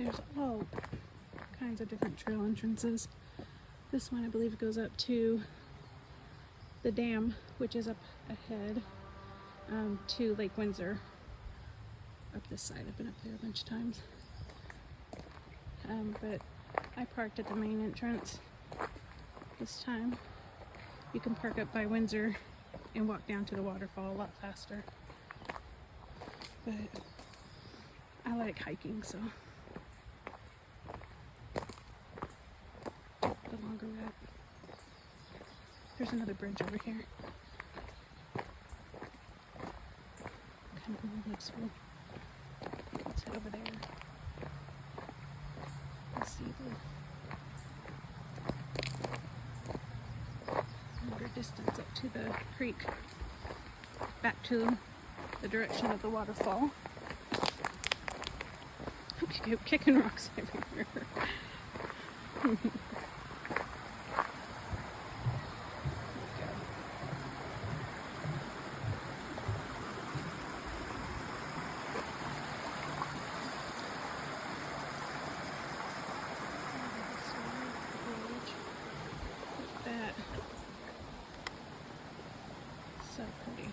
There's all kinds of different trail entrances. This one I believe goes up to the dam, which is up ahead, to Lake Windsor. Up this side, I've been up there a bunch of times. But I parked at the main entrance this time. You can park up by Windsor and walk down to the waterfall a lot faster. But I like hiking, so the longer route. There's another bridge over here. Kind of looks cool. Let's head over there. Let's see the longer distance up to the creek, back to the direction of the waterfall. I keep kicking rocks everywhere. So pretty.